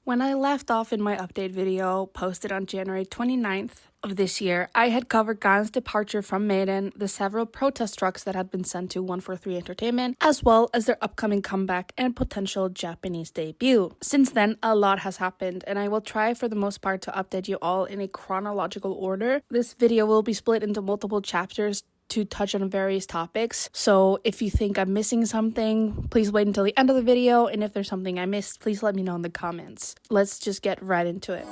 When I left off in my update video posted on January 29th of this year, I had covered GaEun's departure from MADEIN, the several protest trucks that had been sent to 143 Entertainment, as well as their upcoming comeback and potential Japanese debut. Since then, a lot has happened, and I will try for the most part to update you all in a chronological order. This video will be split into multiple chapters to touch on various topics. So if you think I'm missing something, please wait until the end of the video. And if there's something I missed, please let me know in the comments. Let's just get right into it.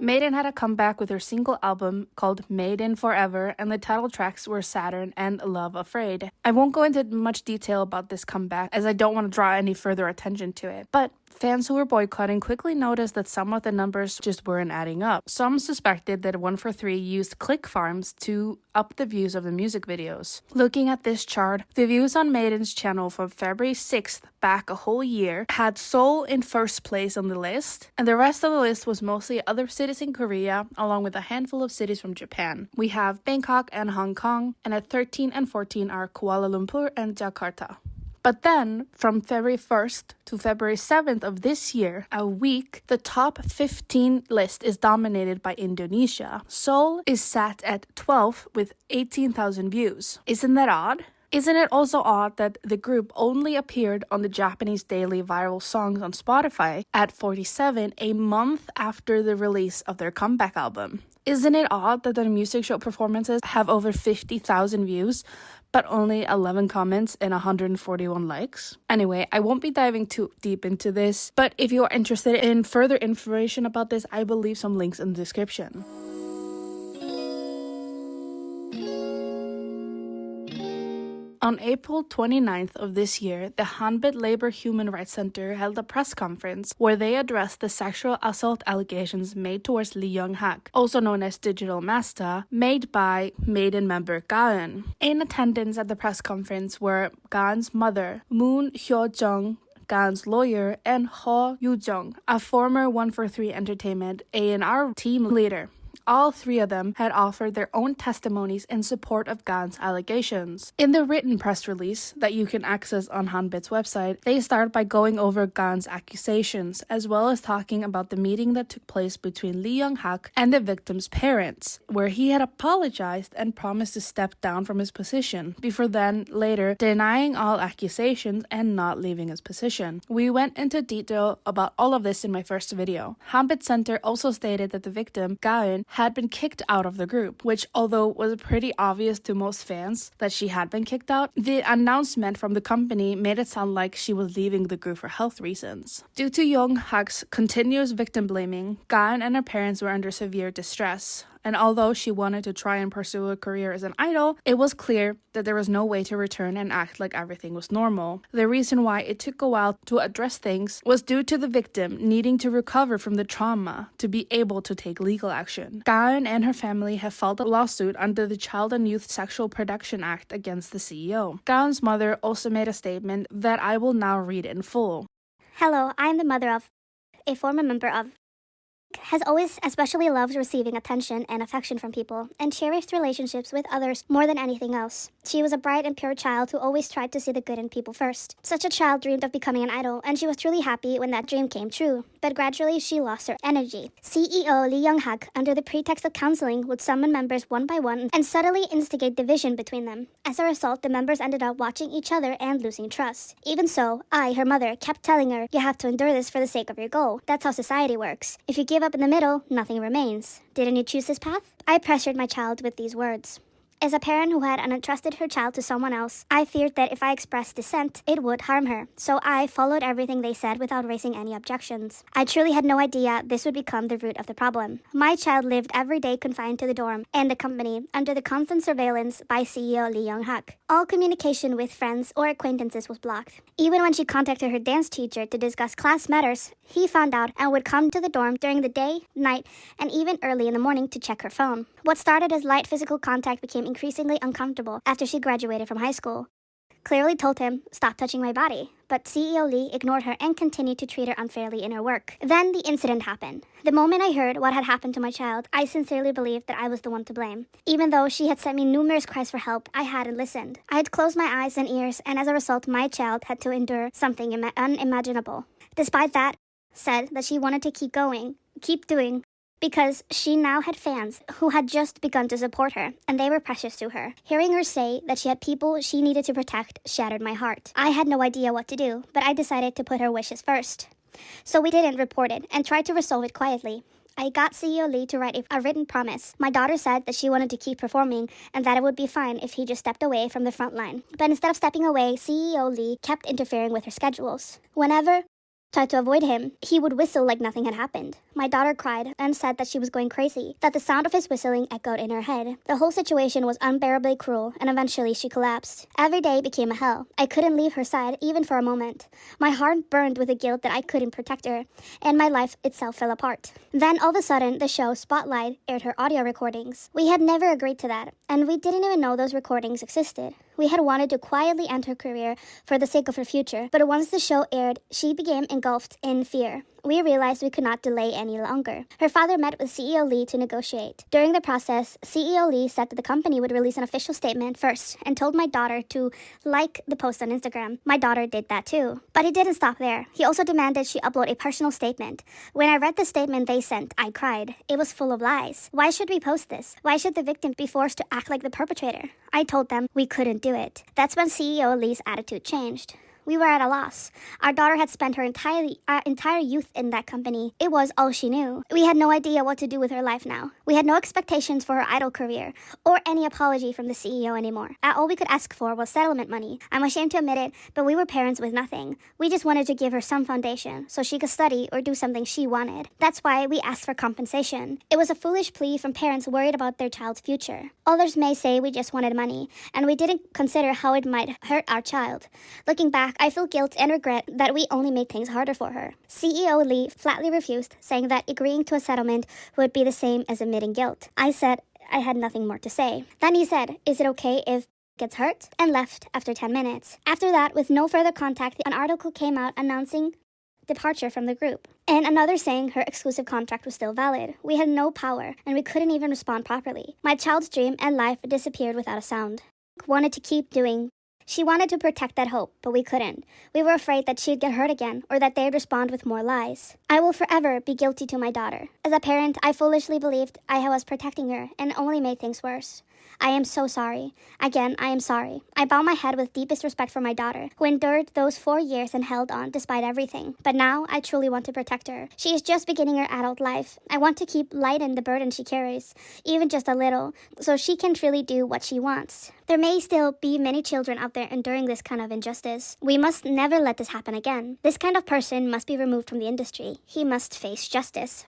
MADEIN had a comeback with their single album called MADEIN Forever, and the title tracks were Saturn and Love Afraid. I won't go into much detail about this comeback as I don't want to draw any further attention to it, but fans who were boycotting quickly noticed that some of the numbers just weren't adding up. Some suspected that 143 used Clickfarms to up the views of the music videos. Looking at this chart, the views on MADEIN's channel from February 6th back a whole year had Seoul in first place on the list, and the rest of the list was mostly other cities in Korea, along with a handful of cities from Japan. We have Bangkok and Hong Kong, and at 13 and 14 are Kuala Lumpur and Jakarta. But then, from February 1st to February 7th of this year, a week, the top 15 list is dominated by Indonesia. Seoul is sat at 12 with 18,000 views. Isn't that odd? Isn't it also odd that the group only appeared on the Japanese daily viral songs on Spotify at 47 a month after the release of their comeback album? Isn't it odd that their music show performances have over 50,000 views, but only 11 comments and 141 likes? Anyway, I won't be diving too deep into this, but if you are interested in further information about this, I will leave some links in the description. On April 29th of this year, the Hanbit Labor Human Rights Center held a press conference where they addressed the sexual assault allegations made towards Lee YongHak, also known as Digital Masta, made by MADEIN member GaEun. In attendance at the press conference were GaEun's mother, Moon YuJeong, GaEun's lawyer, and YuJeong, a former 143 Entertainment A&R team leader. All three of them had offered their own testimonies in support of GaEun's allegations. In the written press release that you can access on Hanbit's website, they start by going over GaEun's accusations, as well as talking about the meeting that took place between Lee YongHak and the victim's parents, where he had apologized and promised to step down from his position, before then later denying all accusations and not leaving his position. We went into detail about all of this in my first video. Hanbit Center also stated that the victim, GaEun, had been kicked out of the group, which although was pretty obvious to most fans that she had been kicked out, the announcement from the company made it sound like she was leaving the group for health reasons. Due to YongHak's continuous victim blaming, GaEun and her parents were under severe distress. And although she wanted to try and pursue a career as an idol, it was clear that there was no way to return and act like everything was normal. The reason why it took a while to address things was due to the victim needing to recover from the trauma to be able to take legal action. GaEun and her family have filed a lawsuit under the Child and Youth Sexual Protection Act against the CEO. GaEun's mother also made a statement that I will now read in full. Hello, I am the mother of a former member of has always especially loved receiving attention and affection from people, and cherished relationships with others more than anything else. She was a bright and pure child who always tried to see the good in people first. Such a child dreamed of becoming an idol, and she was truly happy when that dream came true. But gradually she lost her energy. CEO Lee YongHak, under the pretext of counseling, would summon members one by one and subtly instigate division between them. As a result, the members ended up watching each other and losing trust. Even so, I, her mother, kept telling her, "You have to endure this for the sake of your goal. That's how society works. If you give up in the middle, nothing remains. Didn't you choose this path?" I pressured my child with these words. As a parent who had entrusted her child to someone else, I feared that if I expressed dissent, it would harm her. So I followed everything they said without raising any objections. I truly had no idea this would become the root of the problem. My child lived every day confined to the dorm and the company under the constant surveillance by CEO Lee YongHak. All communication with friends or acquaintances was blocked. Even when she contacted her dance teacher to discuss class matters, he found out and would come to the dorm during the day, night, and even early in the morning to check her phone. What started as light physical contact became increasingly uncomfortable after she graduated from high school. clearly told him, "Stop touching my body." But CEO Lee ignored her and continued to treat her unfairly in her work. Then the incident happened. The moment I heard what had happened to my child, I sincerely believed that I was the one to blame. Even though she had sent me numerous cries for help, I hadn't listened. I had closed my eyes and ears, and as a result, my child had to endure something unimaginable. Despite that, said that she wanted to keep doing, because she now had fans who had just begun to support her, and they were precious to her. Hearing her say that she had people she needed to protect shattered my heart. I had no idea what to do, but I decided to put her wishes first. So we didn't report it, and tried to resolve it quietly. I got CEO Lee to write a written promise. My daughter said that she wanted to keep performing, and that it would be fine if he just stepped away from the front line. But instead of stepping away, CEO Lee kept interfering with her schedules. Whenever tried to avoid him, he would whistle like nothing had happened. My daughter cried and said that she was going crazy, that the sound of his whistling echoed in her head. The whole situation was unbearably cruel, and eventually she collapsed. Every day became a hell. I couldn't leave her side even for a moment. My heart burned with the guilt that I couldn't protect her, and my life itself fell apart. Then all of a sudden, the show Spotlight aired her audio recordings. We had never agreed to that, and we didn't even know those recordings existed. We had wanted to quietly end her career for the sake of her future, but once the show aired, she became engulfed in fear. We realized we could not delay any longer. Her father met with CEO Lee to negotiate. During the process, CEO Lee said that the company would release an official statement first and told my daughter to like the post on Instagram. My daughter did that too. But he didn't stop there. He also demanded she upload a personal statement. When I read the statement they sent, I cried. It was full of lies. Why should we post this? Why should the victim be forced to act like the perpetrator? I told them we couldn't do it. That's when CEO Lee's attitude changed. We were at a loss. Our daughter had spent her entire youth in that company. It was all she knew. We had no idea what to do with her life now. We had no expectations for her idol career or any apology from the CEO anymore. All we could ask for was settlement money. I'm ashamed to admit it, but we were parents with nothing. We just wanted to give her some foundation so she could study or do something she wanted. That's why we asked for compensation. It was a foolish plea from parents worried about their child's future. Others may say we just wanted money, and we didn't consider how it might hurt our child. Looking back, I feel guilt and regret that we only made things harder for her. CEO Lee flatly refused, saying that agreeing to a settlement would be the same as admitting guilt. I said I had nothing more to say. Then he said, "Is it okay if gets hurt?" and left after 10 minutes. After that, with no further contact, an article came out announcing departure from the group, and another saying her exclusive contract was still valid. We had no power, and we couldn't even respond properly. My child's dream and life disappeared without a sound. Wanted to keep doing. She wanted to protect that hope, but we couldn't. We were afraid that she'd get hurt again, or that they'd respond with more lies. I will forever be guilty to my daughter. As a parent, I foolishly believed I was protecting her, and only made things worse. I am so sorry. Again, I am sorry. I bow my head with deepest respect for my daughter, who endured those 4 years and held on despite everything. But now, I truly want to protect her. She is just beginning her adult life. I want to keep lighten the burden she carries, even just a little, so she can truly do what she wants. There may still be many children out there enduring this kind of injustice. We must never let this happen again. This kind of person must be removed from the industry. He must face justice.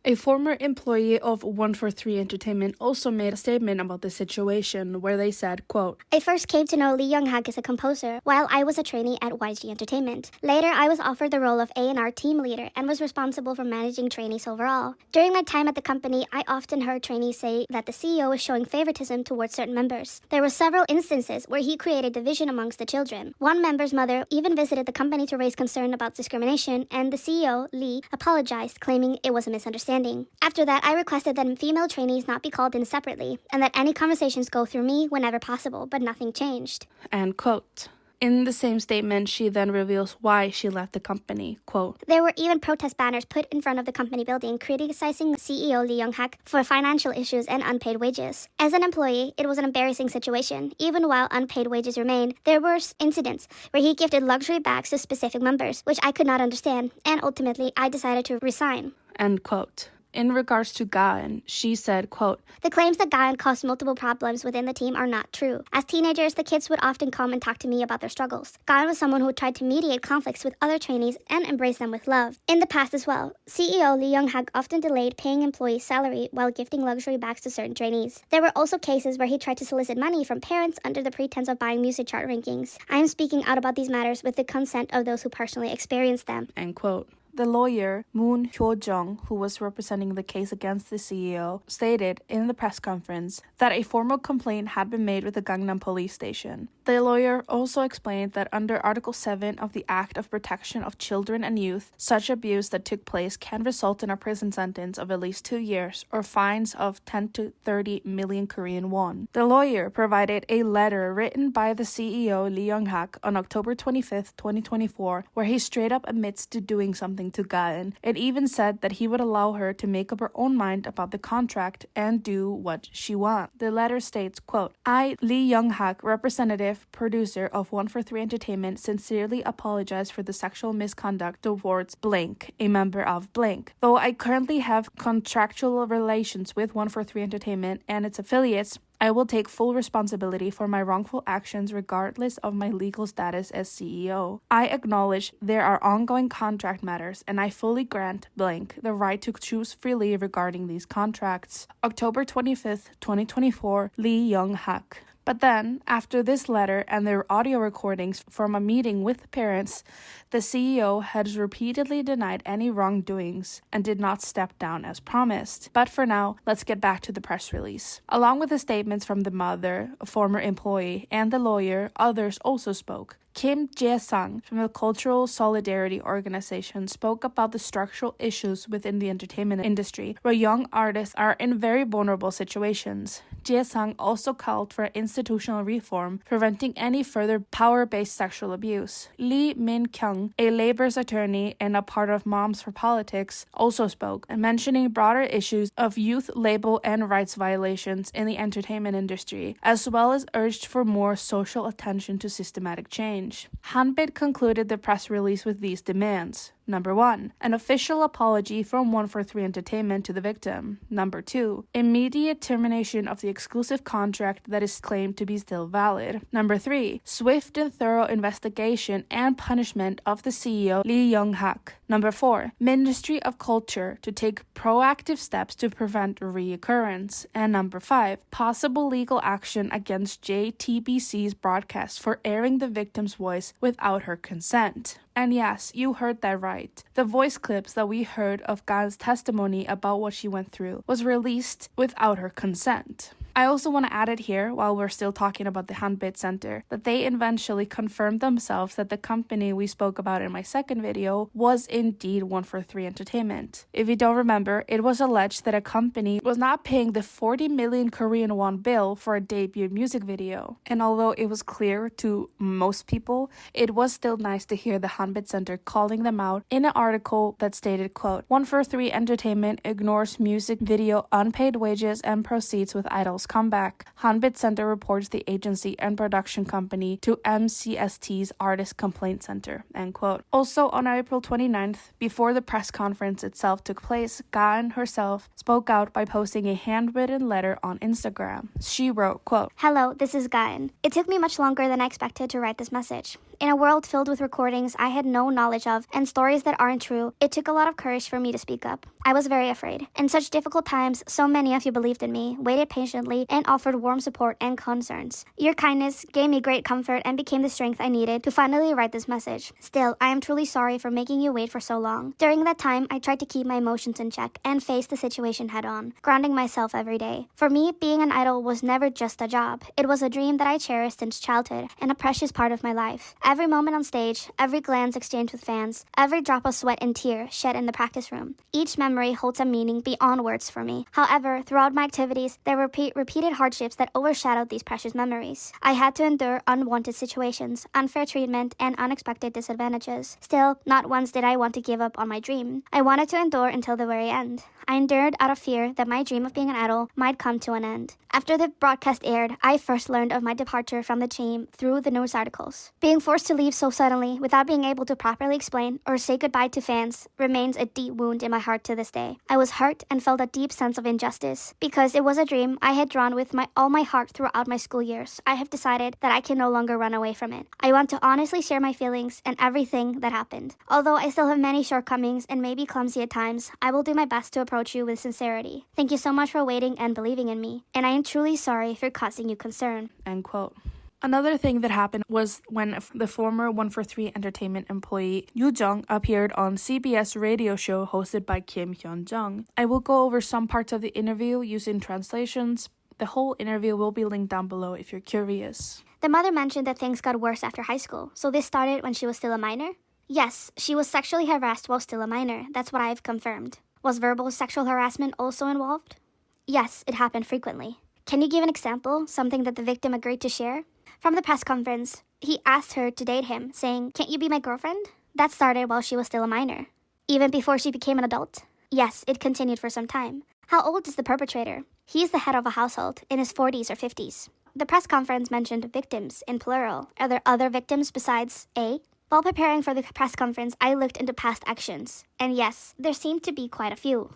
A former employee of 143 Entertainment also made a statement about the situation where they said, quote, "I first came to know Lee YongHak as a composer while I was a trainee at YG Entertainment. Later, I was offered the role of A&R team leader and was responsible for managing trainees overall. During my time at the company, I often heard trainees say that the CEO was showing favoritism towards certain members. There were several instances where he created division amongst the children. One member's mother even visited the company to raise concern about discrimination, and the CEO, Lee, apologized, claiming it was a misunderstanding. After that, I requested that female trainees not be called in separately, and that any conversations go through me whenever possible, but nothing changed." End quote. In the same statement, she then reveals why she left the company. Quote, "There were even protest banners put in front of the company building criticizing CEO Lee YongHak for financial issues and unpaid wages. As an employee, it was an embarrassing situation. Even while unpaid wages remained, there were incidents where he gifted luxury bags to specific members, which I could not understand, and ultimately I decided to resign." End quote. In regards to GaEun, she said, quote, "The claims that GaEun caused multiple problems within the team are not true. As teenagers, the kids would often come and talk to me about their struggles. GaEun was someone who tried to mediate conflicts with other trainees and embrace them with love. In the past as well, CEO Lee YongHak often delayed paying employees' salary while gifting luxury bags to certain trainees. There were also cases where he tried to solicit money from parents under the pretense of buying music chart rankings. I am speaking out about these matters with the consent of those who personally experienced them." End quote. The lawyer, YuJeong, who was representing the case against the CEO, stated in the press conference that a formal complaint had been made with the Gangnam police station. The lawyer also explained that under Article 7 of the Act of Protection of Children and Youth, such abuse that took place can result in a prison sentence of at least 2 years or fines of 10 to 30 million Korean won. The lawyer provided a letter written by the CEO Lee YongHak on October 25, 2024, where he straight up admits to doing something to GaEun. It even said that he would allow her to make up her own mind about the contract and do what she wants. The letter states, quote, I, Lee YongHak, representative, producer of 143 Entertainment, sincerely apologize for the sexual misconduct towards blank, a member of blank. Though I currently have contractual relations with 143 Entertainment and its affiliates, I will take full responsibility for my wrongful actions regardless of my legal status as CEO. I acknowledge there are ongoing contract matters and I fully grant blank the right to choose freely regarding these contracts. October 25th, 2024, Lee YongHak. But then, after this letter and their audio recordings from a meeting with parents, the CEO has repeatedly denied any wrongdoings and did not step down as promised. But for now, let's get back to the press release. Along with the statements from the mother, a former employee, and the lawyer, others also spoke. Kim Jae-sang from the Cultural Solidarity Organization spoke about the structural issues within the entertainment industry, where young artists are in very vulnerable situations. Jae-sang also called for institutional reform, preventing any further power-based sexual abuse. Lee Min-kyung, a labor's attorney and a part of Moms for Politics, also spoke, mentioning broader issues of youth label and rights violations in the entertainment industry, as well as urged for more social attention to systematic change. Hanbit concluded the press release with these demands. Number 1, an official apology from 143 Entertainment to the victim. Number 2, immediate termination of the exclusive contract that is claimed to be still valid. Number 3, swift and thorough investigation and punishment of the CEO Lee YongHak. Number 4, Ministry of Culture to take proactive steps to prevent reoccurrence. And number 5, possible legal action against JTBC's broadcast for airing the victim's voice without her consent. And yes, you heard that right. The voice clips that we heard of GaEun's testimony about what she went through was released without her consent. I also want to add it here, while we're still talking about the Hanbit Center, that they eventually confirmed themselves that the company we spoke about in my second video was indeed 143 Entertainment. If you don't remember, it was alleged that a company was not paying the 40 million Korean won bill for a debut music video. And although it was clear to most people, it was still nice to hear the Hanbit Center calling them out in an article that stated, quote, 143 Entertainment ignores music video unpaid wages and proceeds with idols comeback. Hanbit Center reports the agency and production company to MCST's Artist Complaint Center, end quote. Also, on April 29th, before the press conference itself took place, GaEun herself spoke out by posting a handwritten letter on Instagram. She wrote, quote, Hello, this is GaEun. It took me much longer than I expected to write this message. In a world filled with recordings I had no knowledge of and stories that aren't true, it took a lot of courage for me to speak up. I was very afraid. In such difficult times, so many of you believed in me, waited patiently, and offered warm support and concerns. Your kindness gave me great comfort and became the strength I needed to finally write this message. Still, I am truly sorry for making you wait for so long. During that time, I tried to keep my emotions in check and face the situation head on, grounding myself every day. For me, being an idol was never just a job. It was a dream that I cherished since childhood and a precious part of my life. Every moment on stage, every glance exchanged with fans, every drop of sweat and tear shed in the practice room. Each memory holds a meaning beyond words for me. However, throughout my activities, there were repeated hardships that overshadowed these precious memories. I had to endure unwanted situations, unfair treatment, and unexpected disadvantages. Still, not once did I want to give up on my dream. I wanted to endure until the very end. I endured out of fear that my dream of being an idol might come to an end. After the broadcast aired, I first learned of my departure from the team through the news articles. Being forced to leave so suddenly without being able to properly explain or say goodbye to fans remains a deep wound in my heart to this day. I was hurt and felt a deep sense of injustice. Because it was a dream I had drawn with all my heart throughout my school years, I have decided that I can no longer run away from it. I want to honestly share my feelings and everything that happened. Although I still have many shortcomings and may be clumsy at times, I will do my best to approach you with sincerity. Thank you so much for waiting and believing in me, and I am truly sorry for causing you concern. End quote. Another thing that happened was when the former 143 Entertainment employee YuJeong appeared on CBS radio show hosted by Kim Hyun-jung. I will go over some parts of the interview using translations. The whole interview will be linked down below if you're curious. The mother mentioned that things got worse after high school, so this started when she was still a minor? Yes, she was sexually harassed while still a minor. That's what I've confirmed. Was verbal sexual harassment also involved? Yes, it happened frequently. Can you give an example, something that the victim agreed to share? From the press conference, he asked her to date him, saying, "Can't you be my girlfriend?" That started while she was still a minor. Even before she became an adult? Yes, it continued for some time. How old is the perpetrator? He is the head of a household, in his 40s or 50s. The press conference mentioned victims, in plural. Are there other victims besides A? While preparing for the press conference, I looked into past actions. And yes, there seemed to be quite a few.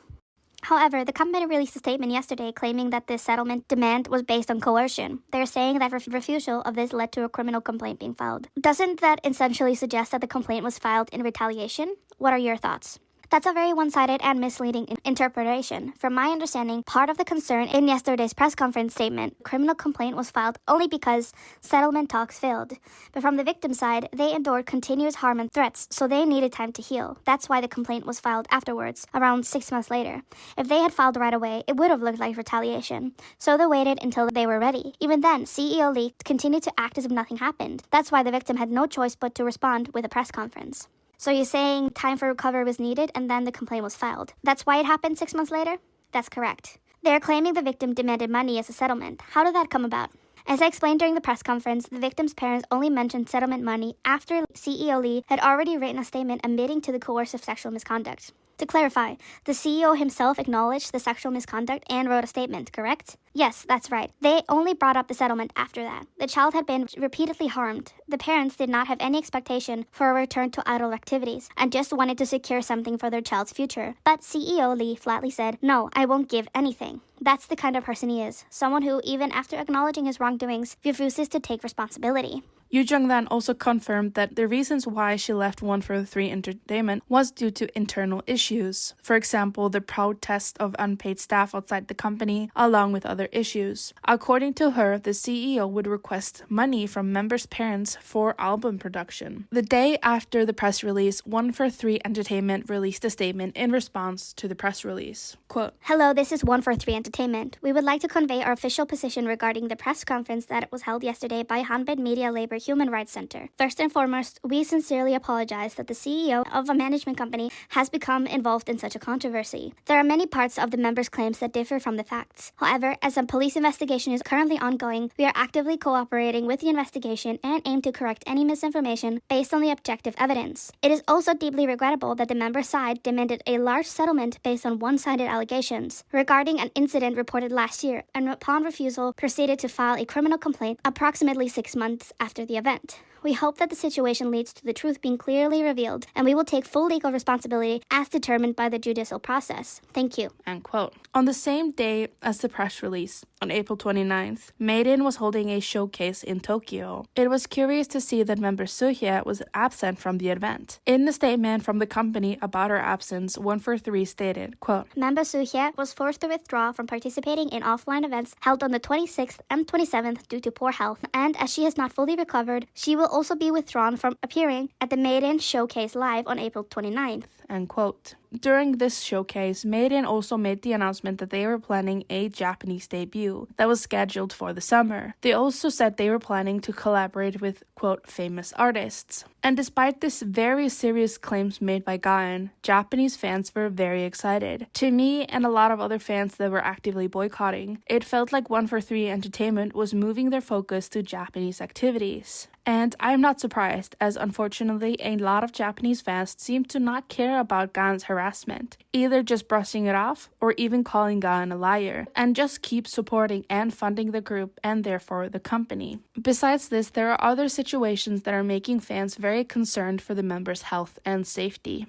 However, the company released a statement yesterday claiming that this settlement demand was based on coercion. They're saying that refusal of this led to a criminal complaint being filed. Doesn't that essentially suggest that the complaint was filed in retaliation? What are your thoughts? That's a very one-sided and misleading interpretation. From my understanding, part of the concern in yesterday's press conference statement, criminal complaint was filed only because settlement talks failed. But from the victim side, they endured continuous harm and threats, so they needed time to heal. That's why the complaint was filed afterwards, around 6 months later. If they had filed right away, it would have looked like retaliation. So they waited until they were ready. Even then, CEO Lee continued to act as if nothing happened. That's why the victim had no choice but to respond with a press conference. So you're saying time for recovery was needed and then the complaint was filed. That's why it happened 6 months later? That's correct. They're claiming the victim demanded money as a settlement. How did that come about? As I explained during the press conference, the victim's parents only mentioned settlement money after CEO Lee had already written a statement admitting to the coercive sexual misconduct. To clarify, the CEO himself acknowledged the sexual misconduct and wrote a statement, correct? Yes, that's right. They only brought up the settlement after that. The child had been repeatedly harmed. The parents did not have any expectation for a return to idle activities and just wanted to secure something for their child's future. But CEO Lee flatly said, "No, I won't give anything." That's the kind of person he is. Someone who, even after acknowledging his wrongdoings, refuses to take responsibility. YuJeong then also confirmed that the reasons why she left 143 Entertainment was due to internal issues. For example, the protest of unpaid staff outside the company, along with other issues. According to her, the CEO would request money from members' parents for album production. The day after the press release, 143 Entertainment released a statement in response to the press release. Quote, "Hello, this is 143 Entertainment. We would like to convey our official position regarding the press conference that was held yesterday by Hanbit Media Labor Human Rights Center. First and foremost, we sincerely apologize that the CEO of a management company has become involved in such a controversy. There are many parts of the members' claims that differ from the facts. However, as a police investigation is currently ongoing, we are actively cooperating with the investigation and aim to correct any misinformation based on the objective evidence. It is also deeply regrettable that the member side demanded a large settlement based on one-sided allegations regarding an incident reported last year, and upon refusal proceeded to file a criminal complaint approximately 6 months after the event. We hope that the situation leads to the truth being clearly revealed, and we will take full legal responsibility as determined by the judicial process. Thank you." End quote. On the same day as the press release, on April 29th, MADEIN was holding a showcase in Tokyo. It was curious to see that member Suhyes was absent from the event. In the statement from the company about her absence, 143 stated, quote, "Member Suhyes was forced to withdraw from participating in offline events held on the 26th and 27th due to poor health, and as she has not fully recovered, she will also be withdrawn from appearing at the MADEIN Showcase Live on April 29th. End quote. During this showcase, MADEIN also made the announcement that they were planning a Japanese debut that was scheduled for the summer. They also said they were planning to collaborate with, quote, famous artists. And despite this very serious claims made by GaEun, Japanese fans were very excited. To me and a lot of other fans that were actively boycotting, it felt like 143 Entertainment was moving their focus to Japanese activities. And I'm not surprised, as unfortunately a lot of Japanese fans seem to not care about GaEun's harassment, either just brushing it off or even calling GaEun a liar, and just keep supporting and funding the group and therefore the company. Besides this, there are other situations that are making fans very concerned for the members' health and safety.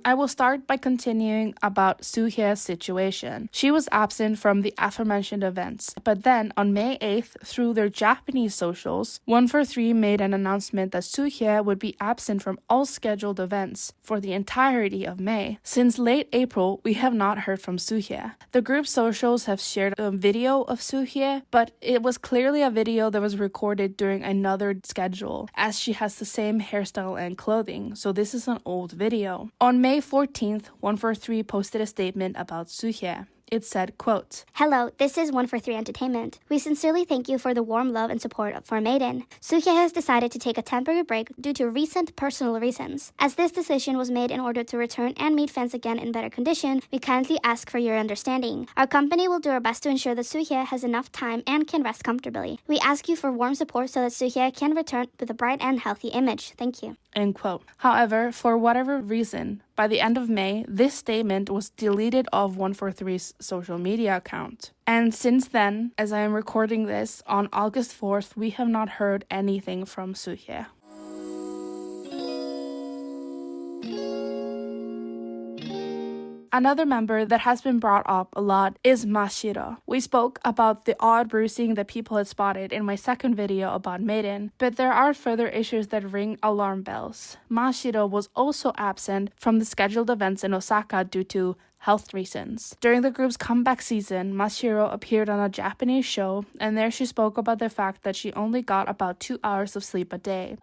I will start by continuing about Suhyes' situation. She was absent from the aforementioned events, but then on May 8th, through their Japanese socials, 143 made an announcement that Suhyes would be absent from all scheduled events for the entirety of May. Since late April, we have not heard from Suhyes. The group's socials have shared a video of Suhyes, but it was clearly a video that was recorded during another schedule, as she has the same hairstyle and clothing, so this is an old video. On May 14th, 143 posted a statement about Suhyes. It said, quote, "Hello, this is 143 Entertainment. We sincerely thank you for the warm love and support for MADEIN. Suhyes has decided to take a temporary break due to recent personal reasons. As this decision was made in order to return and meet fans again in better condition, we kindly ask for your understanding. Our company will do our best to ensure that Suhyes has enough time and can rest comfortably. We ask you for warm support so that Suhyes can return with a bright and healthy image. Thank you." End quote. However, for whatever reason, by the end of May, this statement was deleted off 143's social media account. And since then, as I am recording this, on August 4th, we have not heard anything from Suhyes. Another member that has been brought up a lot is Mashiro. We spoke about the odd bruising that people had spotted in my second video about MADEIN, but there are further issues that ring alarm bells. Mashiro was also absent from the scheduled events in Osaka due to health reasons. During the group's comeback season, Mashiro appeared on a Japanese show, and there she spoke about the fact that she only got about 2 hours of sleep a day.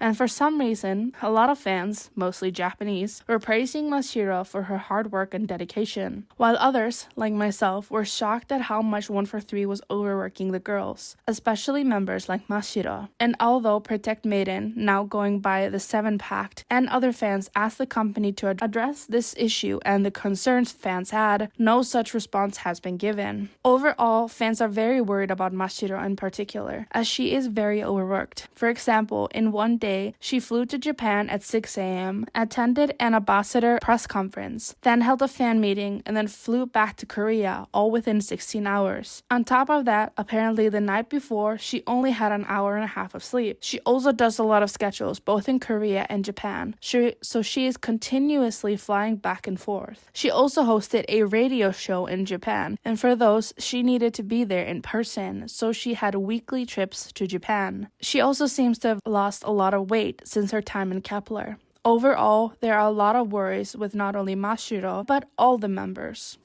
And for some reason, a lot of fans, mostly Japanese, were praising Mashiro for her hard work and dedication, while others, like myself, were shocked at how much 143 was overworking the girls, especially members like Mashiro. And although Protect MADEIN, now going by the Seven Pact, and other fans asked the company to address this issue and the concerns fans had, no such response has been given. Overall, fans are very worried about Mashiro in particular, as she is very overworked. For example, in one day, she flew to Japan at 6 a.m., attended an ambassador press conference, then held a fan meeting, and then flew back to Korea, all within 16 hours. On top of that, apparently the night before, she only had an hour and a half of sleep. She also does a lot of schedules, both in Korea and Japan, so she is continuously flying back and forth. She also hosted a radio show in Japan, and for those, she needed to be there in person, so she had weekly trips to Japan. She also seems to have lost a lot of weight since her time in Kepler. Overall, there are a lot of worries with not only Mashiro, but all the members.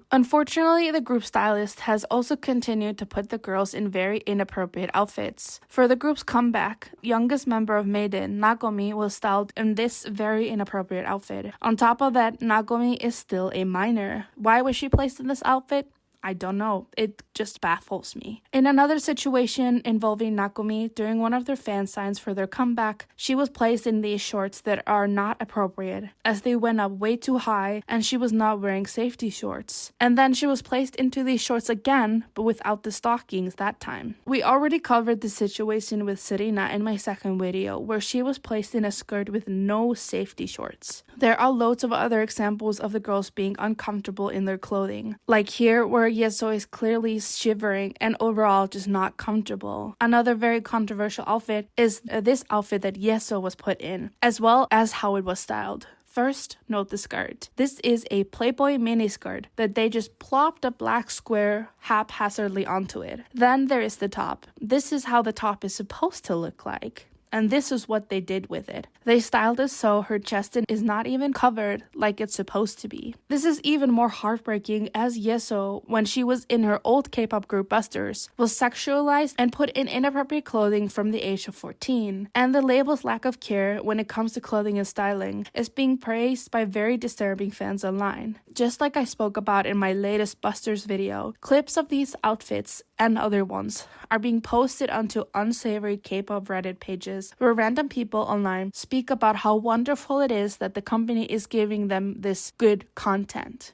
Unfortunately, the group stylist has also continued to put the girls in very inappropriate outfits. For the group's comeback, youngest member of MADEIN, Nagomi, was styled in this very inappropriate outfit. On top of that, Nagomi is still a minor. Why was she placed in this outfit? I don't know. It just baffles me. In another situation involving Nagomi, during one of their fan signs for their comeback, she was placed in these shorts that are not appropriate, as they went up way too high and she was not wearing safety shorts. And then she was placed into these shorts again, but without the stockings that time. We already covered the situation with Serena in my second video, where she was placed in a skirt with no safety shorts. There are loads of other examples of the girls being uncomfortable in their clothing, like here where YeSeo is clearly shivering and overall just not comfortable. Another very controversial outfit is this outfit that YeSeo was put in, as well as how it was styled. First, note the skirt. This is a Playboy miniskirt that they just plopped a black square haphazardly onto it. Then there is the top. This is how the top is supposed to look like. And this is what they did with it. They styled it so her chest is not even covered like it's supposed to be. This is even more heartbreaking, as YeSeo, when she was in her old K-pop group Busters, was sexualized and put in inappropriate clothing from the age of 14. And the label's lack of care when it comes to clothing and styling is being praised by very disturbing fans online. Just like I spoke about in my latest Busters video, clips of these outfits and other ones are being posted onto unsavory K-pop Reddit pages where random people online speak about how wonderful it is that the company is giving them this good content.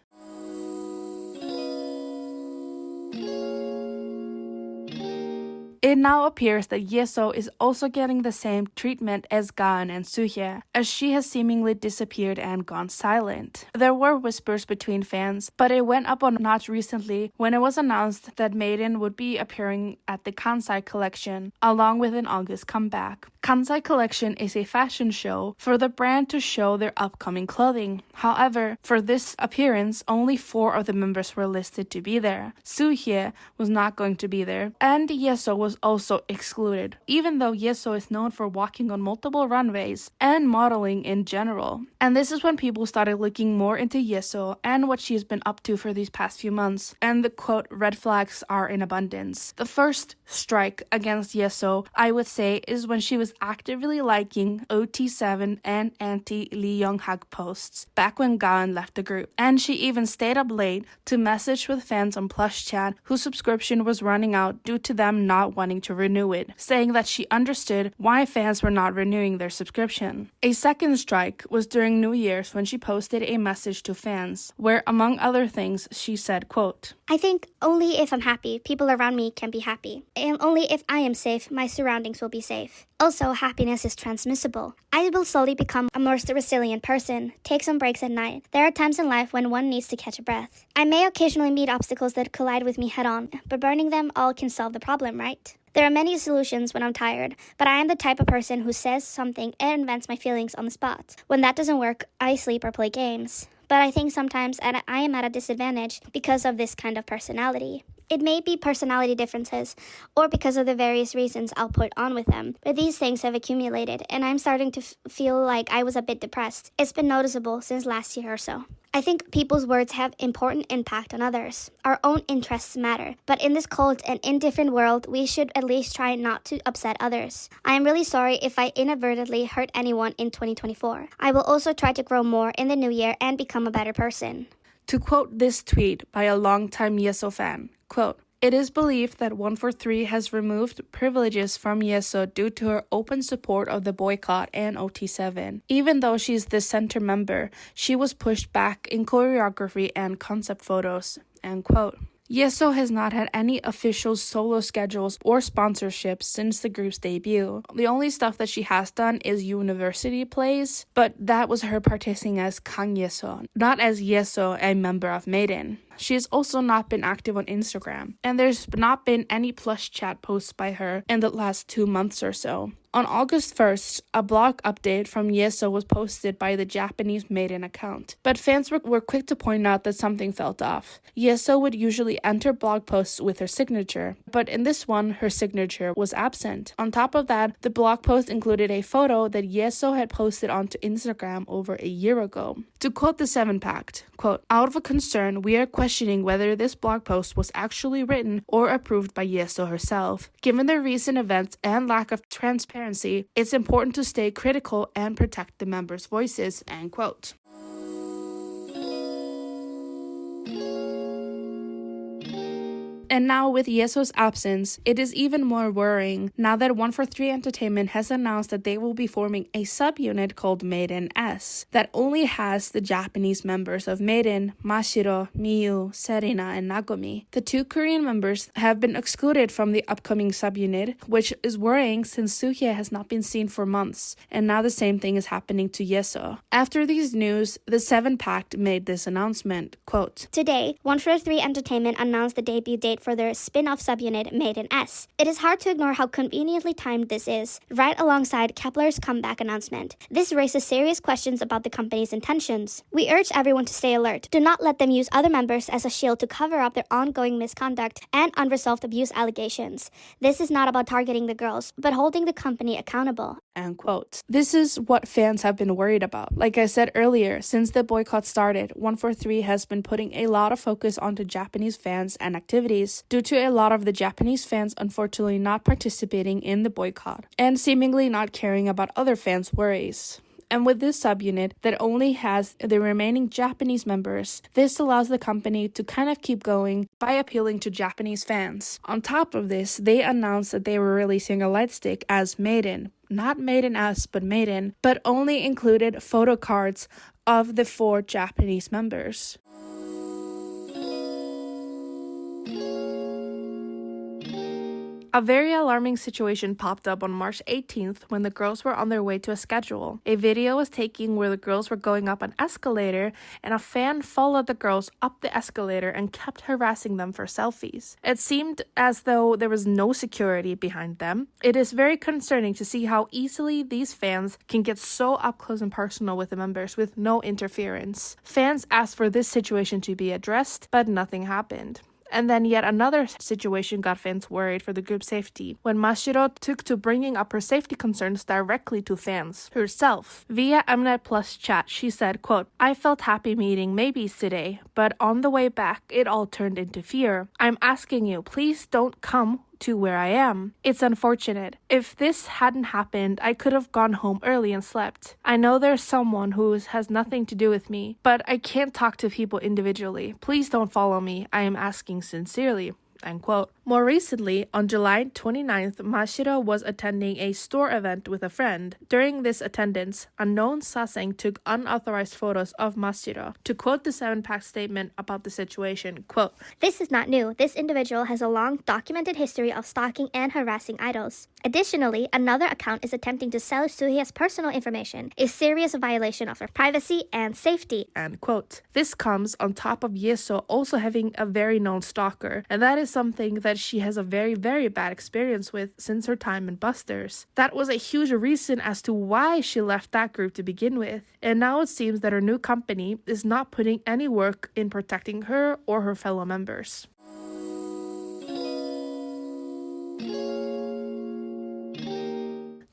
It now appears that YeSeo is also getting the same treatment as GaEun and Suhyes, as she has seemingly disappeared and gone silent. There were whispers between fans, but it went up a notch recently when it was announced that MADEIN would be appearing at the Kansai collection, along with an August comeback. Kansai collection is a fashion show for the brand to show their upcoming clothing. However, for this appearance, only 4 of the members were listed to be there. Suhyes was not going to be there, and YeSeo was was also excluded, even though YeSeo is known for walking on multiple runways and modeling in general. And this is when people started looking more into YeSeo and what she's been up to for these past few months, and the quote red flags are in abundance. The first strike against YeSeo, I would say, is when she was actively liking OT7 and anti-Lee YongHak posts back when GaEun left the group. And she even stayed up late to message with fans on Plush Chat whose subscription was running out due to them not wanting to renew it, saying that she understood why fans were not renewing their subscription. A second strike was during New Year's when she posted a message to fans where, among other things, she said, quote, I think only if I'm happy, people around me can be happy. And only if I am safe, my surroundings will be safe. Also, happiness is transmissible. I will slowly become a more resilient person, take some breaks at night. There are times in life when one needs to catch a breath. I may occasionally meet obstacles that collide with me head on, but burning them all can solve the problem, right? There are many solutions when I'm tired, but I am the type of person who says something and vents my feelings on the spot. When that doesn't work, I sleep or play games. But I think sometimes I am at a disadvantage because of this kind of personality. It may be personality differences or because of the various reasons I'll put on with them, but these things have accumulated and I'm starting to feel like I was a bit depressed. It's been noticeable since last year or so. I think people's words have important impact on others. Our own interests matter, but in this cold and indifferent world, we should at least try not to upset others. I am really sorry if I inadvertently hurt anyone in 2024. I will also try to grow more in the new year and become a better person. To quote this tweet by a longtime YeSeo fan, quote, it is believed that 143 has removed privileges from YeSeo due to her open support of the boycott and OT7. Even though she's the center member, she was pushed back in choreography and concept photos, end quote. YeSeo has not had any official solo schedules or sponsorships since the group's debut. The only stuff that she has done is university plays, but that was her participating as Kang YeSeo, not as YeSeo, a member of MADEIN. She has also not been active on Instagram, and there's not been any Plush Chat posts by her in the last 2 months or so. On August 1st, a blog update from YeSeo was posted by the Japanese MADEIN account, but fans were quick to point out that something felt off. YeSeo would usually enter blog posts with her signature, but in this one, her signature was absent. On top of that, the blog post included a photo that YeSeo had posted onto Instagram over a year ago. To quote the Seven Pact, quote, out of a concern, we are questioning whether this blog post was actually written or approved by YeSeo herself. Given the recent events and lack of transparency, it's important to stay critical and protect the members' voices, end quote. And now with YeSeo's absence, it is even more worrying now that 143 Entertainment has announced that they will be forming a subunit called MADEIN S that only has the Japanese members of MADEIN, Mashiro, Miyu, Serena, and Nagomi. The 2 Korean members have been excluded from the upcoming subunit, which is worrying since Suhyes has not been seen for months, and now the same thing is happening to YeSeo. After these news, the Seven Pact made this announcement, quote, today, 143 Entertainment announced the debut date for their spin-off subunit MADEIN S. It is hard to ignore how conveniently timed this is, right alongside Kepler's comeback announcement. This raises serious questions about the company's intentions. We urge everyone to stay alert. Do not let them use other members as a shield to cover up their ongoing misconduct and unresolved abuse allegations. This is not about targeting the girls, but holding the company accountable. End quote. This is what fans have been worried about. Like I said earlier, since the boycott started, 143 has been putting a lot of focus onto Japanese fans and activities due to a lot of the Japanese fans unfortunately not participating in the boycott and seemingly not caring about other fans' worries. And with this subunit that only has the remaining Japanese members, this allows the company to kind of keep going by appealing to Japanese fans. On top of this, they announced that they were releasing a light stick as MADEIN, not MADEIN S, but MADEIN, but only included photo cards of the 4 Japanese members. A very alarming situation popped up on March 18th when the girls were on their way to a schedule. A video was taken where the girls were going up an escalator and a fan followed the girls up the escalator and kept harassing them for selfies. It seemed as though there was no security behind them. It is very concerning to see how easily these fans can get so up close and personal with the members with no interference. Fans asked for this situation to be addressed, but nothing happened. And then yet another situation got fans worried for the group's safety when Mashiro took to bringing up her safety concerns directly to fans herself. Via Mnet Plus chat, she said, quote, "I felt happy meeting maybes today, but on the way back, it all turned into fear. I'm asking you, please don't come to where I am. It's unfortunate. If this hadn't happened, I could have gone home early and slept. I know there's someone who has nothing to do with me, but I can't talk to people individually. Please don't follow me. I am asking sincerely." End quote. More recently, on July 29th, Mashiro was attending a store event with a friend. During this attendance, a known saseng took unauthorized photos of Mashiro. To quote the Seven Pact statement about the situation, quote, "This is not new. This individual has a long documented history of stalking and harassing idols. Additionally, another account is attempting to sell Suhyes' personal information, a serious violation of her privacy and safety." End quote. This comes on top of YeSeo also having a very known stalker, and that is something that she has a very, very bad experience with since her time in Busters. That was a huge reason as to why she left that group to begin with, and now it seems that her new company is not putting any work in protecting her or her fellow members.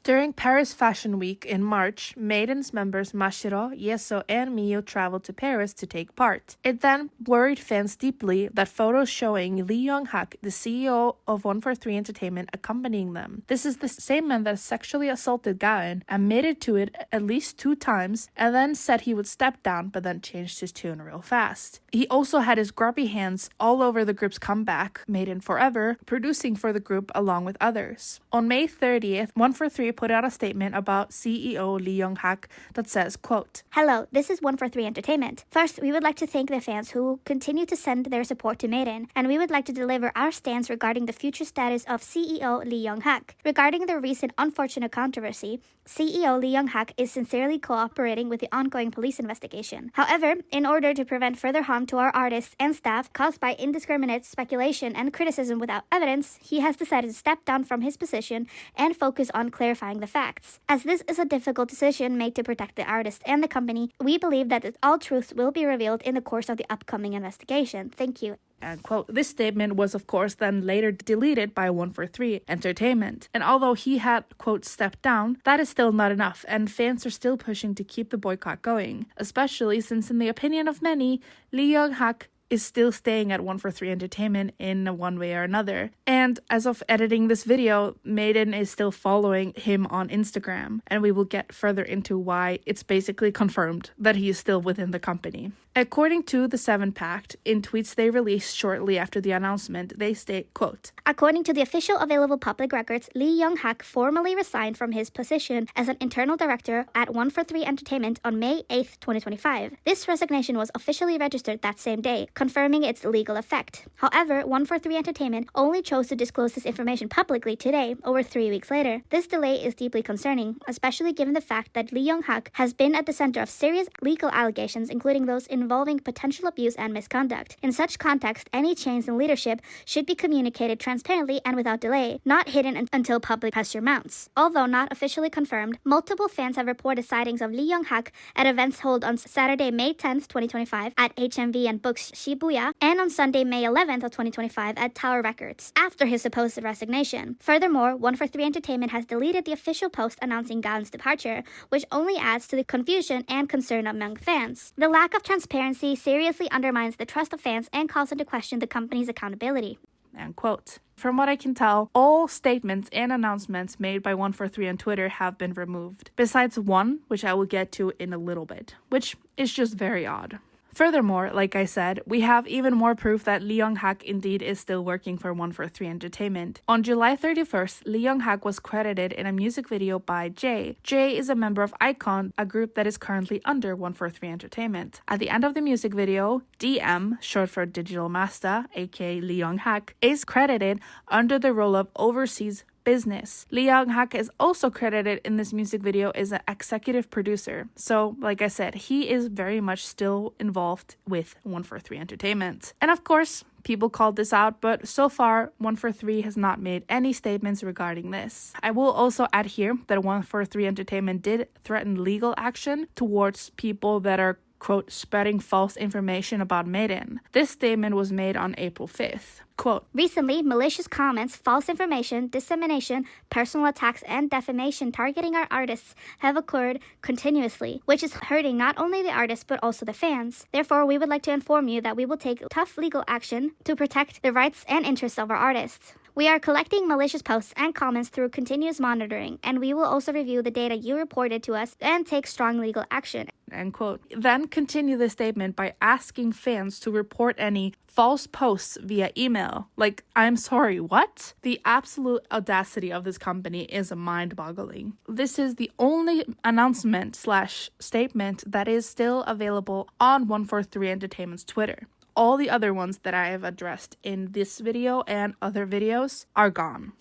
During Paris Fashion Week in March, MADEIN's members Mashiro, YeSeo, and Miyu traveled to Paris to take part. It then worried fans deeply that photos showing Lee YongHak, the CEO of 143 Entertainment, accompanying them. This is the same man that sexually assaulted GaEun, admitted to it at least 2 times, and then said he would step down, but then changed his tune real fast. He also had his grubby hands all over the group's comeback, MADEIN Forever, producing for the group along with others. On May 30th, 143 put out a statement about CEO Lee YongHak that says, quote, "Hello, this is 143 Entertainment. First, we would like to thank the fans who continue to send their support to MADEIN, and we would like to deliver our stance regarding the future status of CEO Lee YongHak. Regarding the recent unfortunate controversy, CEO Lee YongHak is sincerely cooperating with the ongoing police investigation. However, in order to prevent further harm to our artists and staff caused by indiscriminate speculation and criticism without evidence, he has decided to step down from his position and focus on clarifying the facts. As this is a difficult decision made to protect the artist and the company, we believe that all truth will be revealed in the course of the upcoming investigation. Thank you." End quote. This statement was, of course, then later deleted by 143 Entertainment. And although he had, quote, stepped down, that is still not enough, and fans are still pushing to keep the boycott going, especially since, in the opinion of many, Lee YongHak is still staying at 143 Entertainment in one way or another. And as of editing this video, MADEIN is still following him on Instagram, and we will get further into why it's basically confirmed that he is still within the company. According to the Seven Pact, in tweets they released shortly after the announcement, they state, quote, "According to the official available public records, Lee YongHak formally resigned from his position as an internal director at 143 Entertainment on May 8, 2025. This resignation was officially registered that same day, confirming its legal effect. However, 143 Entertainment only chose to disclose this information publicly today, over 3 weeks later. This delay is deeply concerning, especially given the fact that Lee YongHak has been at the center of serious legal allegations, including those involving potential abuse and misconduct. In such context, any change in leadership should be communicated transparently and without delay, not hidden until public pressure mounts." Although not officially confirmed, multiple fans have reported sightings of Lee YongHak at events held on Saturday, May 10th, 2025 at HMV and Books Shibuya, and on Sunday, May 11th of 2025 at Tower Records, after his supposed resignation. Furthermore, 143 Entertainment has deleted the official post announcing GaEun's departure, which only adds to the confusion and concern among fans. The lack of transparency seriously undermines the trust of fans and calls into question the company's accountability. End quote. From what I can tell, all statements and announcements made by 143 on Twitter have been removed, besides one, which I will get to in a little bit, which is just very odd. Furthermore, like I said, we have even more proof that Lee YongHak indeed is still working for 143 Entertainment. On July 31st, Lee YongHak was credited in a music video by Jay. Jay is a member of iKON, a group that is currently under 143 Entertainment. At the end of the music video, DM, short for Digital Master, aka Lee YongHak, is credited under the role of Overseas Business. Lee YongHak is also credited in this music video as an executive producer. So, like I said, he is very much still involved with 143 Entertainment. And of course, people called this out, but so far, 143 has not made any statements regarding this. I will also add here that 143 Entertainment did threaten legal action towards people that are quote, spreading false information about MADEIN. This statement was made on April 5th. Quote, recently, malicious comments, false information, dissemination, personal attacks, and defamation targeting our artists have occurred continuously, which is hurting not only the artists but also the fans. Therefore, we would like to inform you that we will take tough legal action to protect the rights and interests of our artists. We are collecting malicious posts and comments through continuous monitoring, and we will also review the data you reported to us and take strong legal action. End quote. Then continue the statement by asking fans to report any false posts via email. Like, I'm sorry, what? The absolute audacity of this company is mind-boggling. This is the only announcement/statement that is still available on 143 Entertainment's Twitter. All the other ones that I have addressed in this video and other videos are gone.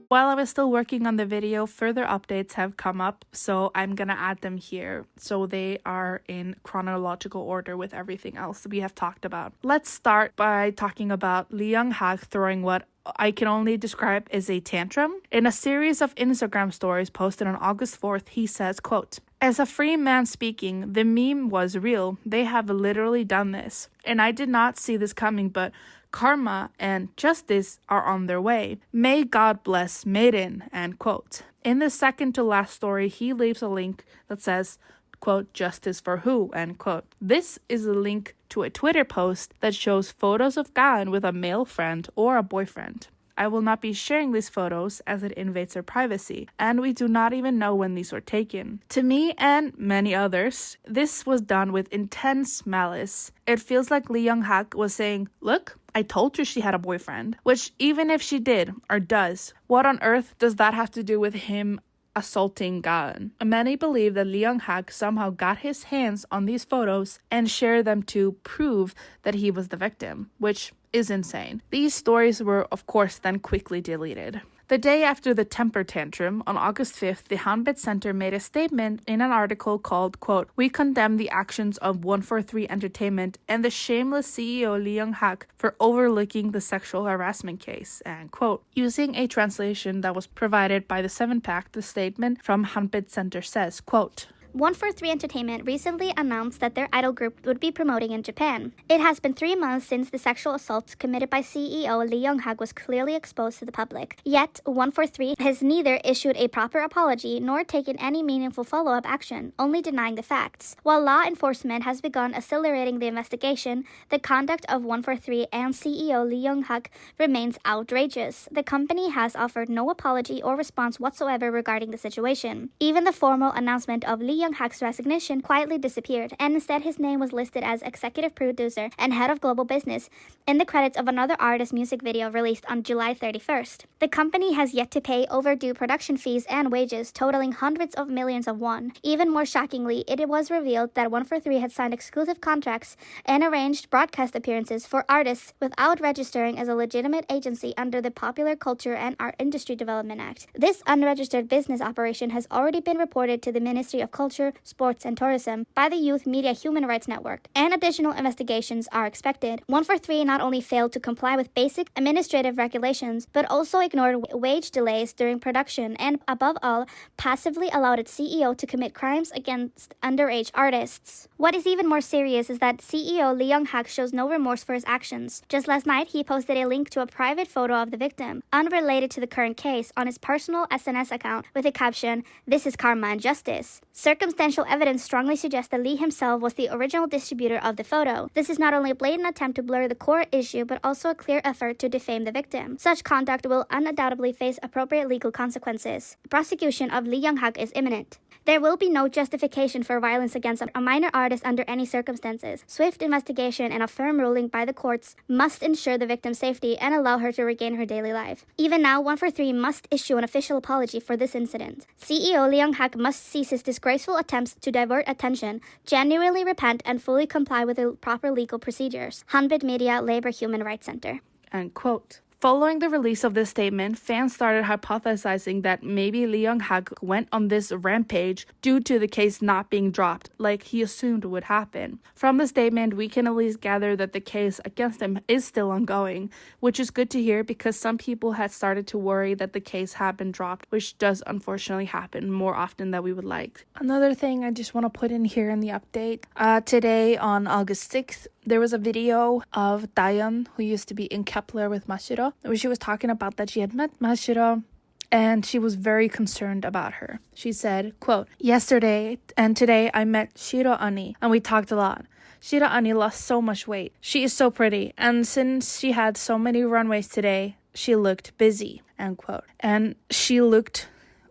While I was still working on the video, further updates have come up, so I'm gonna add them here so they are in chronological order with everything else we have talked about. Let's start by talking about Lee YongHak throwing what I can only describe as a tantrum. In a series of Instagram stories posted on August 4th, he says, quote, as a free man speaking, the meme was real. They have literally done this. And I did not see this coming, but karma and justice are on their way. May God bless MADEIN, end quote. In the second to last story, he leaves a link that says, quote, justice for who, end quote. This is a link to a Twitter post that shows photos of GaEun with a male friend or a boyfriend. I will not be sharing these photos as it invades their privacy, and we do not even know when these were taken. To me and many others, this was done with intense malice. It feels like Lee YongHak was saying, look, I told you she had a boyfriend, which even if she did or does, what on earth does that have to do with him assaulting GaEun? Many believe that Lee YongHak somehow got his hands on these photos and shared them to prove that he was the victim, which is insane. These stories were, of course, then quickly deleted. The day after the temper tantrum, on August 5th, the Hanbit Center made a statement in an article called, quote, we condemn the actions of 143 Entertainment and the shameless CEO Lee YongHak for overlooking the sexual harassment case, end quote. Using a translation that was provided by the Seven Pact, the statement from Hanbit Center says, quote, 143 Entertainment recently announced that their idol group would be promoting in Japan. It has been 3 months since the sexual assault committed by CEO Lee YongHak was clearly exposed to the public. Yet, 143 has neither issued a proper apology nor taken any meaningful follow-up action, only denying the facts. While law enforcement has begun accelerating the investigation, the conduct of 143 and CEO Lee YongHak remains outrageous. The company has offered no apology or response whatsoever regarding the situation. Even the formal announcement of Lee YongHak's resignation quietly disappeared, and instead his name was listed as executive producer and head of global business in the credits of another artist's music video released on July 31st. The company has yet to pay overdue production fees and wages totaling hundreds of millions of won. Even more shockingly, it was revealed that 143 had signed exclusive contracts and arranged broadcast appearances for artists without registering as a legitimate agency under the Popular Culture and Art Industry Development Act. This unregistered business operation has already been reported to the Ministry of Culture, Sports, and Tourism by the Youth Media Human Rights Network, and additional investigations are expected. 143 not only failed to comply with basic administrative regulations, but also ignored wage delays during production and, above all, passively allowed its CEO to commit crimes against underage artists. What is even more serious is that CEO Lee YongHak shows no remorse for his actions. Just last night, he posted a link to a private photo of the victim, unrelated to the current case, on his personal SNS account with a caption, "This is karma and justice." Circumstantial evidence strongly suggests that Lee himself was the original distributor of the photo. This is not only a blatant attempt to blur the core issue, but also a clear effort to defame the victim. Such conduct will undoubtedly face appropriate legal consequences. Prosecution of Lee YongHak is imminent. There will be no justification for violence against a minor artist under any circumstances. Swift investigation and a firm ruling by the courts must ensure the victim's safety and allow her to regain her daily life. Even now, 143 must issue an official apology for this incident. CEO Lee YongHak must cease his disgraceful attempts to divert attention, genuinely repent, and fully comply with the proper legal procedures. Hanbit Media Labor Human Rights Center. End quote. Following the release of this statement, fans started hypothesizing that maybe Lee YongHak went on this rampage due to the case not being dropped, like he assumed would happen. From the statement, we can at least gather that the case against him is still ongoing, which is good to hear because some people had started to worry that the case had been dropped, which does unfortunately happen more often than we would like. Another thing I just want to put in here in the update, today on August 6th, there was a video of GaEun, who used to be in Kepler with Mashiro, where she was talking about that she had met Mashiro and she was very concerned about her. She said, quote, "Yesterday and today I met Shiro Ani and we talked a lot. Shiro Ani lost so much weight. She is so pretty, and since she had so many runways today, she looked busy," end quote. And she looked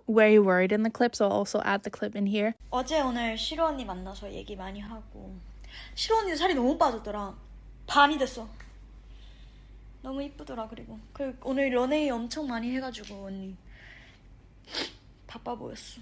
very worried in the clip, so I'll also add the clip in here. 어제 오늘 시로 언니 만나서 얘기 많이 하고 시로 언니 살이 너무 빠졌더라. 반이 됐어. 너무 이쁘더라. 그리고 오늘 런웨이 엄청 많이 해가지고 언니 바빠 보였어.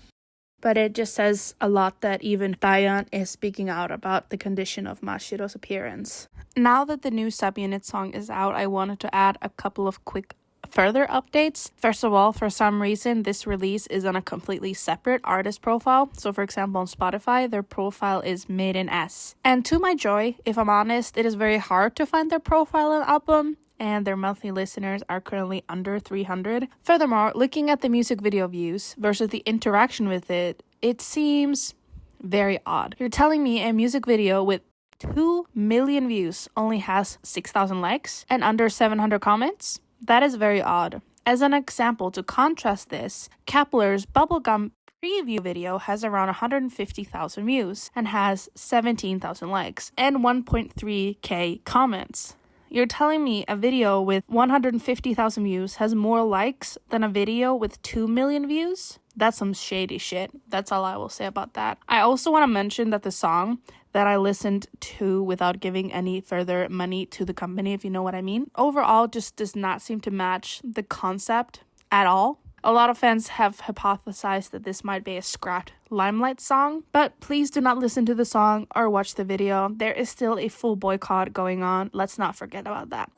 But it just says a lot that even GaEun is speaking out about the condition of Mashiro's appearance. Now that the new subunit song is out, I wanted to add a couple of quick further updates. First of all, for some reason, this release is on a completely separate artist profile. So for example, on Spotify, their profile is MADEIN S. And to my joy, if I'm honest, it is very hard to find their profile and album, and their monthly listeners are currently under 300. Furthermore, looking at the music video views versus the interaction with it, it seems very odd. You're telling me a music video with 2 million views only has 6,000 likes and under 700 comments? That is very odd. As an example, to contrast this, Kepler's Bubblegum preview video has around 150,000 views and has 17,000 likes and 1.3k comments. You're telling me a video with 150,000 views has more likes than a video with 2 million views? That's some shady shit. That's all I will say about that. I also want to mention that the song that I listened to without giving any further money to the company, if you know what I mean, overall just does not seem to match the concept at all. A lot of fans have hypothesized that this might be a scrapped Limelight song, but please do not listen to the song or watch the video. There is still a full boycott going on. Let's not forget about that.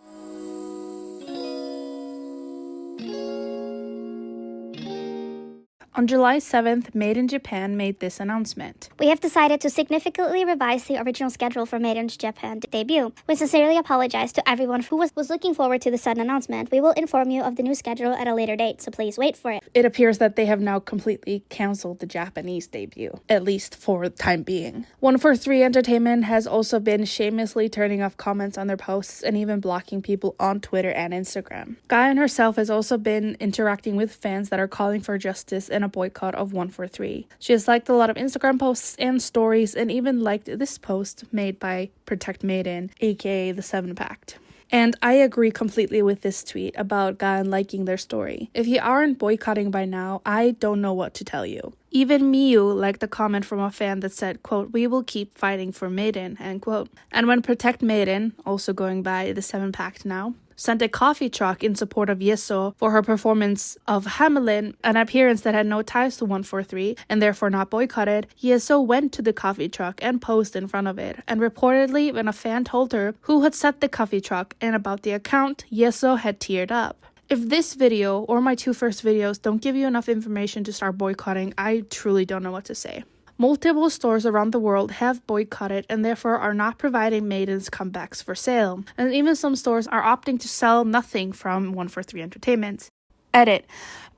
On July 7th, MADEIN Japan made this announcement. We have decided to significantly revise the original schedule for MADEIN's Japan debut. We sincerely apologize to everyone who was looking forward to the sudden announcement. We will inform you of the new schedule at a later date, so please wait for it. It appears that they have now completely cancelled the Japanese debut, at least for the time being. 143 Entertainment has also been shamelessly turning off comments on their posts and even blocking people on Twitter and Instagram. GaEun herself has also been interacting with fans that are calling for justice and a boycott of 143. She has liked a lot of Instagram posts and stories and even liked this post made by Protect MADEIN, aka the Seven Pact. And I agree completely with this tweet about GaEun liking their story. If you aren't boycotting by now, I don't know what to tell you. Even Miyu liked a comment from a fan that said, quote, "We will keep fighting for MADEIN," end quote. And when Protect MADEIN, also going by the Seven Pact now, sent a coffee truck in support of YeSeos for her performance of Hamilton, an appearance that had no ties to 143 and therefore not boycotted, YeSeos went to the coffee truck and posed in front of it. And reportedly, when a fan told her who had set the coffee truck and about the account, YeSeos had teared up. If this video or my 2 first videos don't give you enough information to start boycotting, I truly don't know what to say. Multiple stores around the world have boycotted and therefore are not providing MADEIN's comebacks for sale. And even some stores are opting to sell nothing from 143 Entertainment. Edit.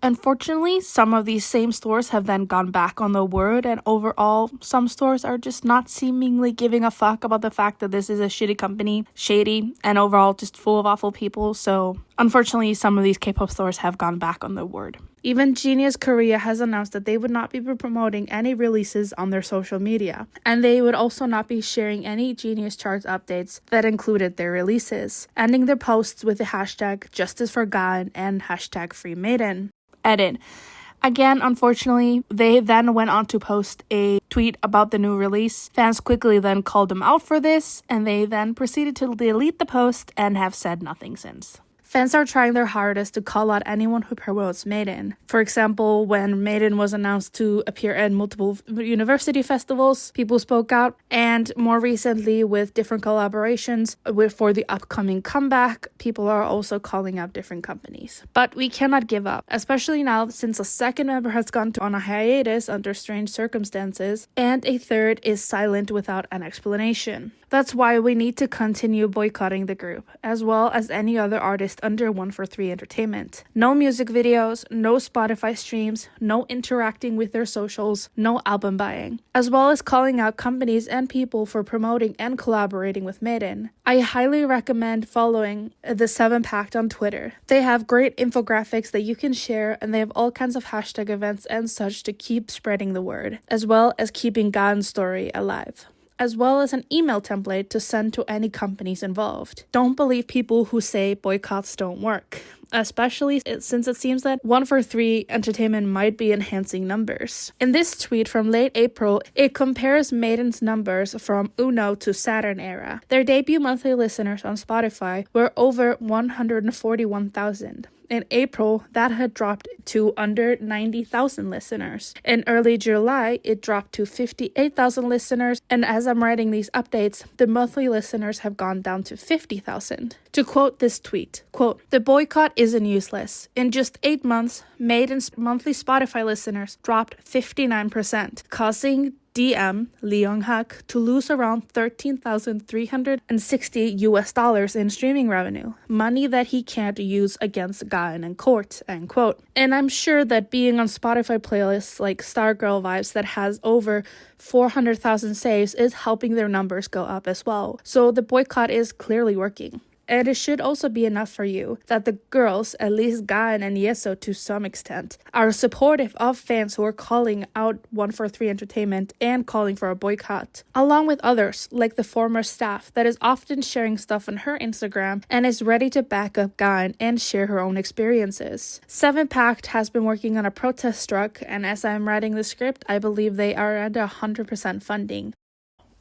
Unfortunately, some of these same stores have then gone back on their word, and overall, some stores are just not seemingly giving a fuck about the fact that this is a shitty company, shady, and overall just full of awful people. So, unfortunately, some of these K-pop stores have gone back on their word. Even Genius Korea has announced that they would not be promoting any releases on their social media, and they would also not be sharing any Genius Charts updates that included their releases, ending their posts with the hashtag Justice for GaEun and hashtag Free MADEIN. Edit. Again, unfortunately, they then went on to post a tweet about the new release. Fans quickly then called them out for this, and they then proceeded to delete the post and have said nothing since. Fans are trying their hardest to call out anyone who promotes MADEIN. For example, when MADEIN was announced to appear at multiple university festivals, people spoke out, and more recently with different collaborations for the upcoming comeback, people are also calling out different companies. But we cannot give up, especially now since a second member has gone on a hiatus under strange circumstances, and a third is silent without an explanation. That's why we need to continue boycotting the group, as well as any other artist under 143 Entertainment. No music videos, no Spotify streams, no interacting with their socials, no album buying, as well as calling out companies and people for promoting and collaborating with MADEIN. I highly recommend following the Seven Pact on Twitter. They have great infographics that you can share, and they have all kinds of hashtag events and such to keep spreading the word, as well as keeping GaEun's story alive, as well as an email template to send to any companies involved. Don't believe people who say boycotts don't work, especially since it seems that 143 Entertainment might be enhancing numbers. In this tweet from late April, it compares MADEIN's numbers from Uno to Saturn era. Their debut monthly listeners on Spotify were over 141,000. In April, that had dropped to under 90,000 listeners. In early July, it dropped to 58,000 listeners, and as I'm writing these updates, the monthly listeners have gone down to 50,000. To quote this tweet, quote, "The boycott isn't useless. In just 8 months, MADEIN's monthly Spotify listeners dropped 59%, causing DM Lee YongHak to lose around $13,360 in streaming revenue, money that he can't use against GaEun in court," end quote. And I'm sure that being on Spotify playlists like Stargirl Vibes that has over 400,000 saves is helping their numbers go up as well. So the boycott is clearly working. And it should also be enough for you that the girls, at least GaEun and YeSeos to some extent, are supportive of fans who are calling out 143 Entertainment and calling for a boycott, along with others like the former staff that is often sharing stuff on her Instagram and is ready to back up GaEun and share her own experiences. Seven Pact has been working on a protest truck, and as I'm writing the script, I believe they are at 100% funding.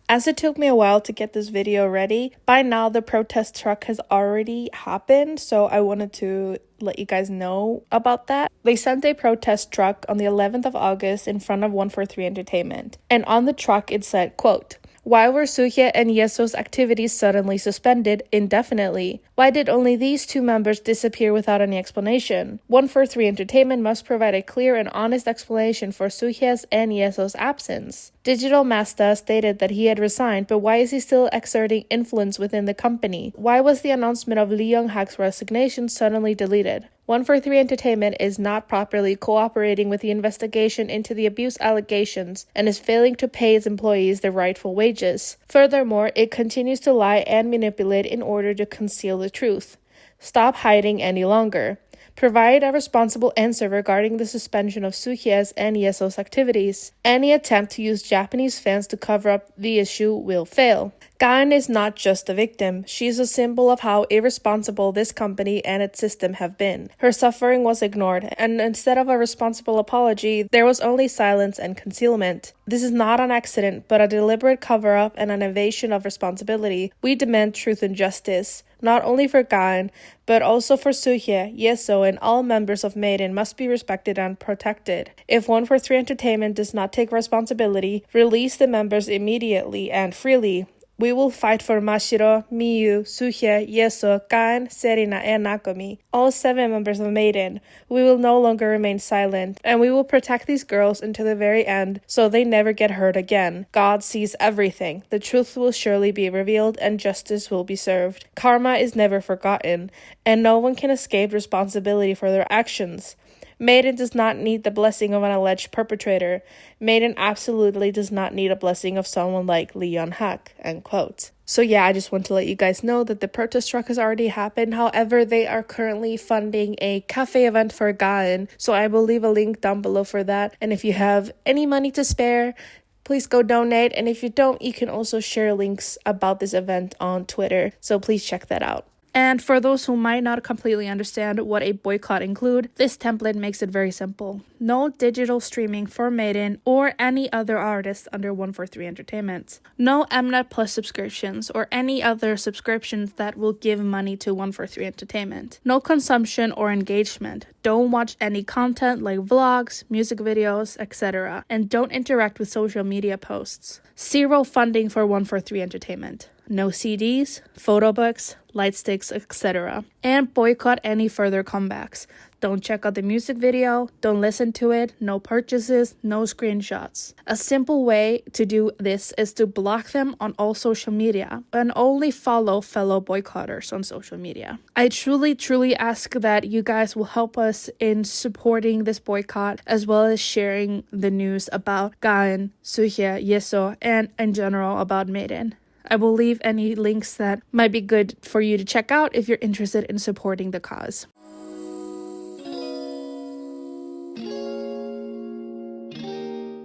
As it took me a while to get this video ready, by now the protest truck has already happened, so I wanted to let you guys know about that. They sent a protest truck on the 11th of August in front of 143 Entertainment, and on the truck it said, quote, "Why were Suhyes and YeSeos activities suddenly suspended indefinitely? Why did only these two members disappear without any explanation? 143 Entertainment must provide a clear and honest explanation for Suhyes and YeSeos' absence. Digital Masta stated that he had resigned, but why is he still exerting influence within the company? Why was the announcement of Lee YongHak's resignation suddenly deleted? 143 Entertainment is not properly cooperating with the investigation into the abuse allegations and is failing to pay its employees their rightful wages. Furthermore, it continues to lie and manipulate in order to conceal the truth. Stop hiding any longer. Provide a responsible answer regarding the suspension of Suhyes and YeSeos activities. Any attempt to use Japanese fans to cover up the issue will fail. GaEun is not just a victim. She is a symbol of how irresponsible this company and its system have been. Her suffering was ignored, and instead of a responsible apology, there was only silence and concealment. This is not an accident, but a deliberate cover-up and an evasion of responsibility. We demand truth and justice, not only for GaEun, but also for Suhyes, YeSeos, and all members of MADEIN must be respected and protected. If 143 Entertainment does not take responsibility, release the members immediately and freely. We will fight for Mashiro, Miyu, Suhyes, YeSeos, GaEun, Serena, and Nakomi, all 7 members of MADEIN. We will no longer remain silent, and we will protect these girls until the very end so they never get hurt again. God sees everything. The truth will surely be revealed and justice will be served. Karma is never forgotten, and no one can escape responsibility for their actions. MADEIN does not need the blessing of an alleged perpetrator. MADEIN absolutely does not need a blessing of someone like Lee YongHak," end quote. So yeah, I just want to let you guys know that the protest truck has already happened. However, they are currently funding a cafe event for GaEun, so I will leave a link down below for that. And if you have any money to spare, please go donate. And if you don't, you can also share links about this event on Twitter, so please check that out. And for those who might not completely understand what a boycott include, this template makes it very simple. No digital streaming for MADEIN or any other artist under 143 Entertainment. No Mnet Plus subscriptions or any other subscriptions that will give money to 143 Entertainment. No consumption or engagement. Don't watch any content like vlogs, music videos, etc. And don't interact with social media posts. Zero funding for 143 Entertainment. No CDs, photo books, light sticks, etc. And boycott any further comebacks. Don't check out the music video, don't listen to it, no purchases, no screenshots. A simple way to do this is to block them on all social media and only follow fellow boycotters on social media. I truly ask that you guys will help us in supporting this boycott as well as sharing the news about GaEun, Suhyes, YeSeos, and in general about MADEIN. I will leave any links that might be good for you to check out if you're interested in supporting the cause.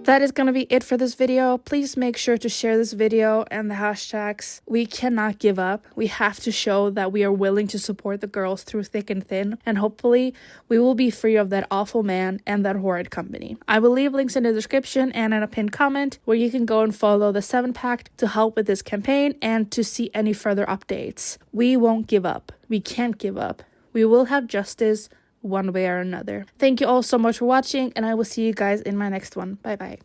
That is going to be it for this video. Please make sure to share this video and the hashtags. We cannot give up. We have to show that we are willing to support the girls through thick and thin, and hopefully we will be free of that awful man and that horrid company. I will leave links in the description and in a pinned comment where you can go and follow the Seven Pact to help with this campaign and to see any further updates. We won't give up. We can't give up. We will have justice one way or another. Thank you all so much for watching, and I will see you guys in my next one. Bye bye.